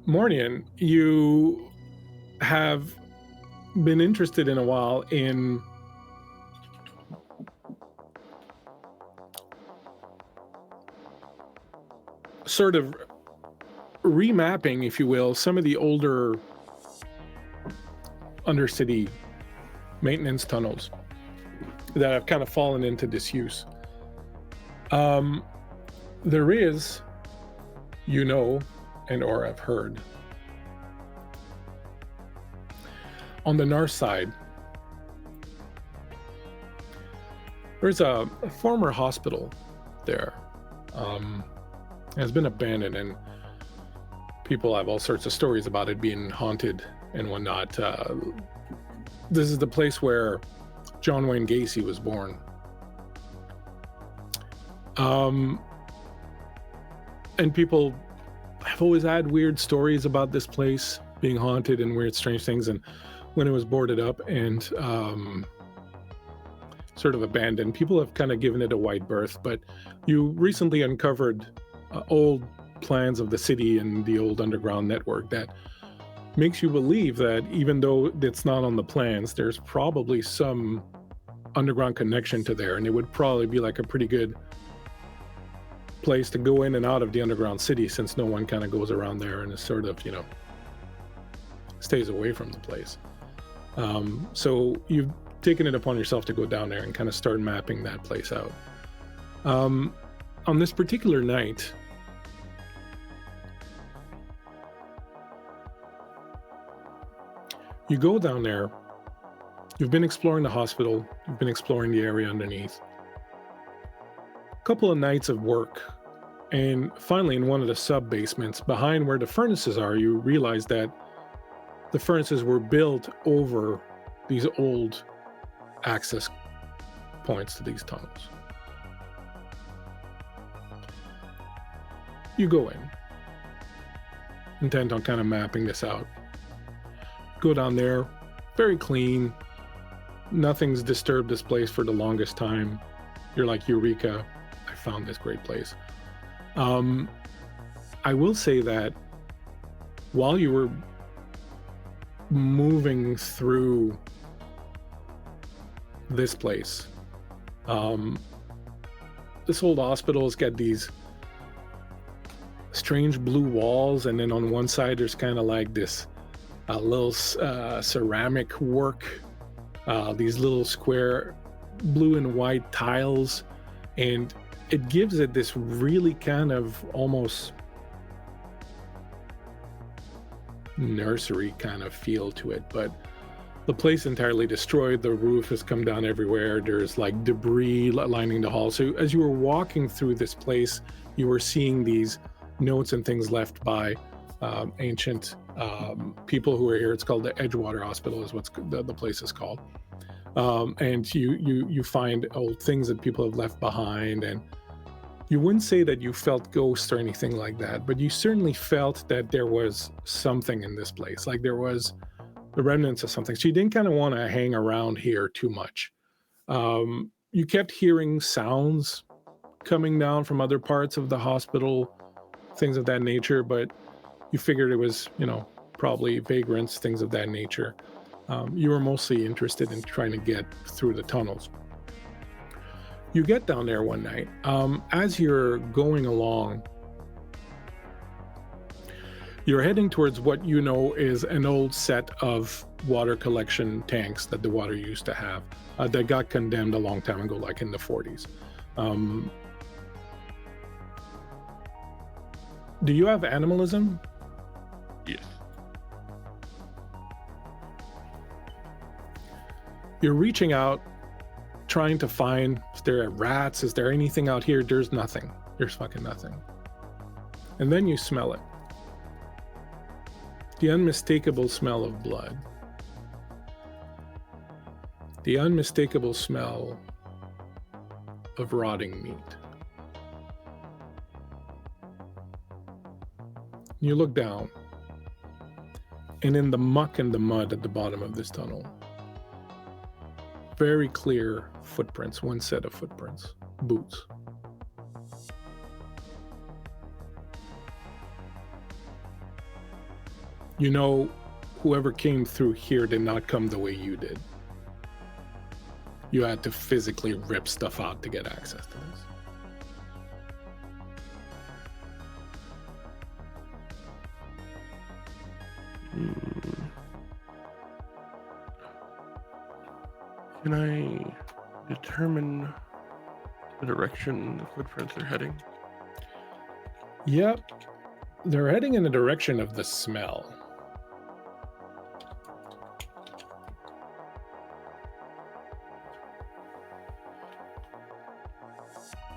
Mournian, you have been interested in a while in sort of remapping, if you will, some of the older undercity maintenance tunnels that have kind of fallen into disuse. There is, and or have heard, on the north side, there's a former hospital there. It has been abandoned, and people have all sorts of stories about it being haunted and whatnot. This is the place where John Wayne Gacy was born. And people have always had weird stories about this place being haunted and weird, strange things. And when it was boarded up and sort of abandoned, people have kind of given it a wide berth. But you recently uncovered old plans of the city and the old underground network that makes you believe that even though it's not on the plans, there's probably some underground connection to there, and it would probably be like a pretty good place to go in and out of the underground city, since no one kind of goes around there and is sort of, stays away from the place. So you've taken it upon yourself to go down there and kind of start mapping that place out. On this particular night, you go down there. You've been exploring the hospital. You've been exploring the area underneath. A couple of nights of work. And finally, in one of the sub-basements, behind where the furnaces are, you realize that the furnaces were built over these old access points to these tunnels. You go in, intent on kind of mapping this out. Go down there, very clean. Nothing's disturbed this place for the longest time. You're like, Eureka, I found this great place. I will say that while you were moving through this place, this old hospital's got these strange blue walls, and then on one side there's kind of like this little ceramic work, these little square blue and white tiles, and it gives it this really kind of almost nursery kind of feel to it. But the place entirely destroyed. The roof has come down everywhere. There's like debris lining the hall. So as you were walking through this place, you were seeing these notes and things left by ancient people who were here. It's called the Edgewater Hospital is what the place is called. And you find old things that people have left behind, and you wouldn't say that you felt ghosts or anything like that, but you certainly felt that there was something in this place, like there was the remnants of something. So you didn't kind of want to hang around here too much. You kept hearing sounds coming down from other parts of the hospital, things of that nature, but you figured it was, probably vagrants, things of that nature. You were mostly interested in trying to get through the tunnels. You get down there one night. As you're going along, you're heading towards what you know is an old set of water collection tanks that the water used to have that got condemned a long time ago, like in the 40s. Do you have animalism? Yes. You're reaching out, trying to find, is there rats? Is there anything out here? There's nothing. There's fucking nothing. And then you smell it. The unmistakable smell of blood. The unmistakable smell of rotting meat. You look down, and in the muck and the mud at the bottom of this tunnel, very clear footprints, one set of footprints, boots. You know, whoever came through here did not come the way you did. You had to physically rip stuff out to get access to this. Can I determine the direction the footprints are heading? Yep. They're heading in the direction of the smell.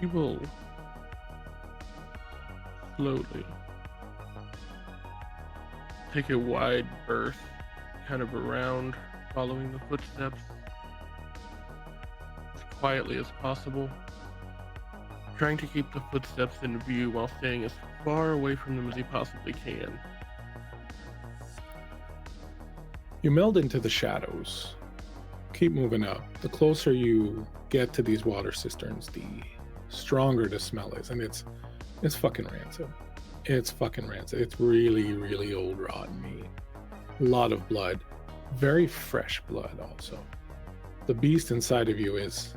We will slowly take a wide berth kind of around, following the footsteps as quietly as possible, trying to keep the footsteps in view while staying as far away from them as he possibly can. You meld into the shadows. Keep moving up. The closer you get to these water cisterns, the stronger the smell is, and it's fucking rancid. It's fucking rancid. It's really, really old rotten meat. A lot of blood. Very fresh blood also. The beast inside of you is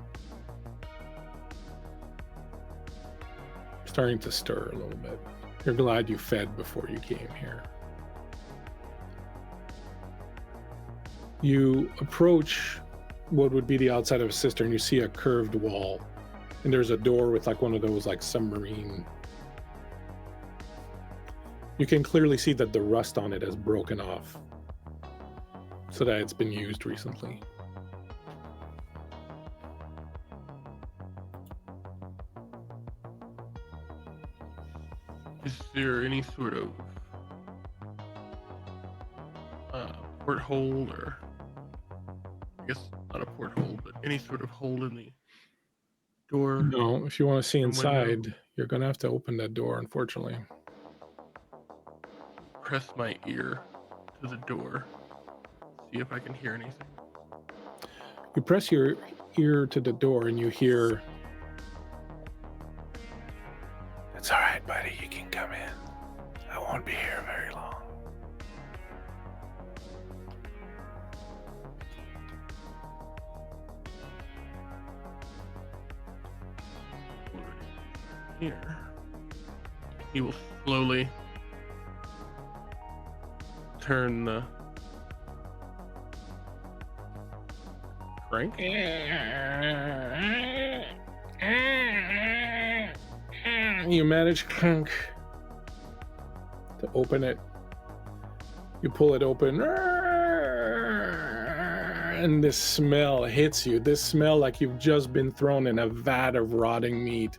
starting to stir a little bit. You're glad you fed before you came here. You approach what would be the outside of a cistern. You see a curved wall, and there's a door with like one of those like submarine. You can clearly see that the rust on it has broken off, so that it's been used recently. Is there any sort of porthole, or I guess not a porthole, but any sort of hole in the door? No, if you want to see inside, window? you're gonna have to open that door, unfortunately. Press my ear to the door, see if I can hear anything. You press your ear to the door and you hear, "It's all right, buddy, you can come in. I won't be here very long." Here. He will slowly turn the crank. You manage to open it. You pull it open, and this smell hits you. This smell like you've just been thrown in a vat of rotting meat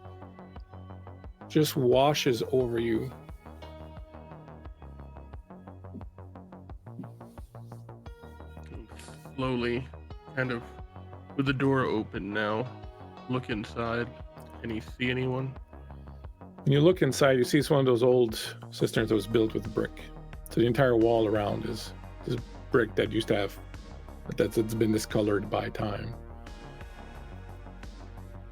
just washes over you. Slowly, kind of with the door open now, look inside. Can you see anyone? When you look inside, you see it's one of those old cisterns that was built with brick. So the entire wall around is brick that used to have, it's been discolored by time.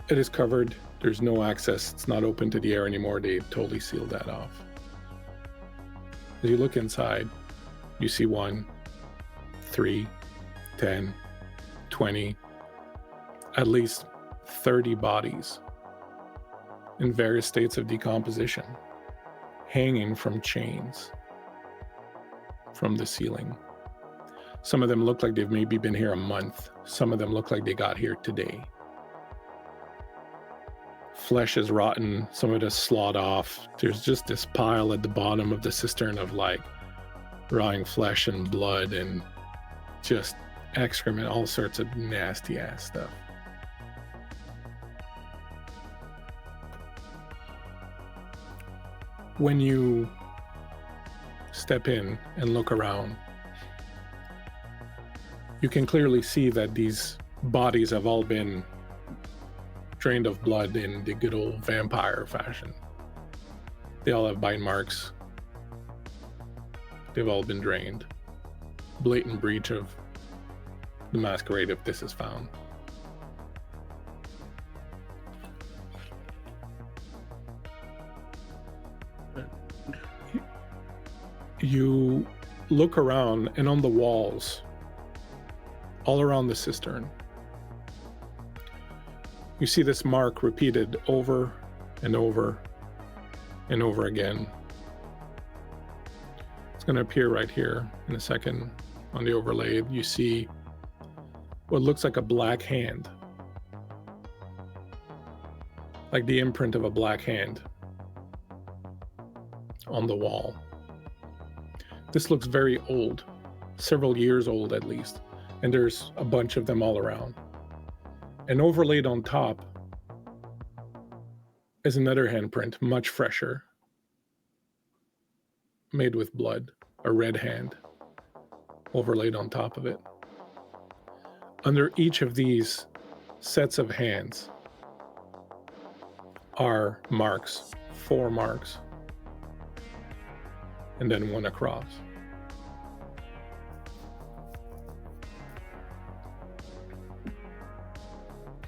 It is covered. There's no access. It's not open to the air anymore. They totally sealed that off. As you look inside, you see 1, 3, 10, 20, at least 30 bodies in various states of decomposition, hanging from chains from the ceiling. Some of them look like they've maybe been here a month. Some of them look like they got here today. Flesh is rotten, some of it is slawed off. There's just this pile at the bottom of the cistern of like rotting flesh and blood and just excrement, all sorts of nasty ass stuff. When you step in and look around, you can clearly see that these bodies have all been drained of blood in the good old vampire fashion. They all have bite marks. They've all been drained. Blatant breach of the Masquerade if this is found. You look around, and on the walls, all around the cistern, you see this mark repeated over and over and over again. It's going to appear right here in a second on the overlay. You see what looks like a black hand, like the imprint of a black hand on the wall. This looks very old, several years old at least, and there's a bunch of them all around. And overlaid on top is another handprint, much fresher, made with blood, a red hand overlaid on top of it. Under each of these sets of hands are marks, 4 marks, and then one across.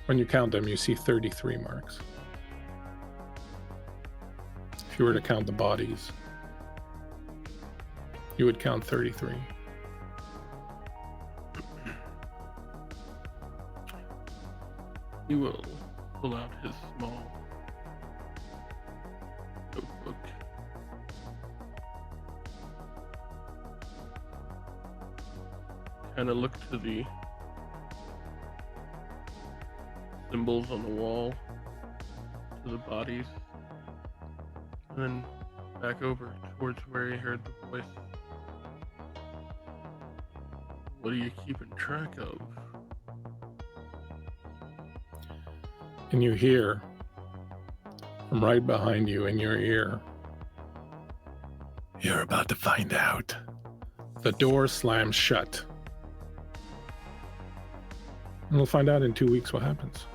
When you count them, you see 33 marks. If you were to count the bodies, you would count 33. He will pull out his small notebook. Kind of look to the symbols on the wall, to the bodies, and then back over towards where he heard the voice. What are you keeping track of? And you hear from right behind you in your ear, "You're about to find out." The door slams shut. And we'll find out in 2 weeks what happens.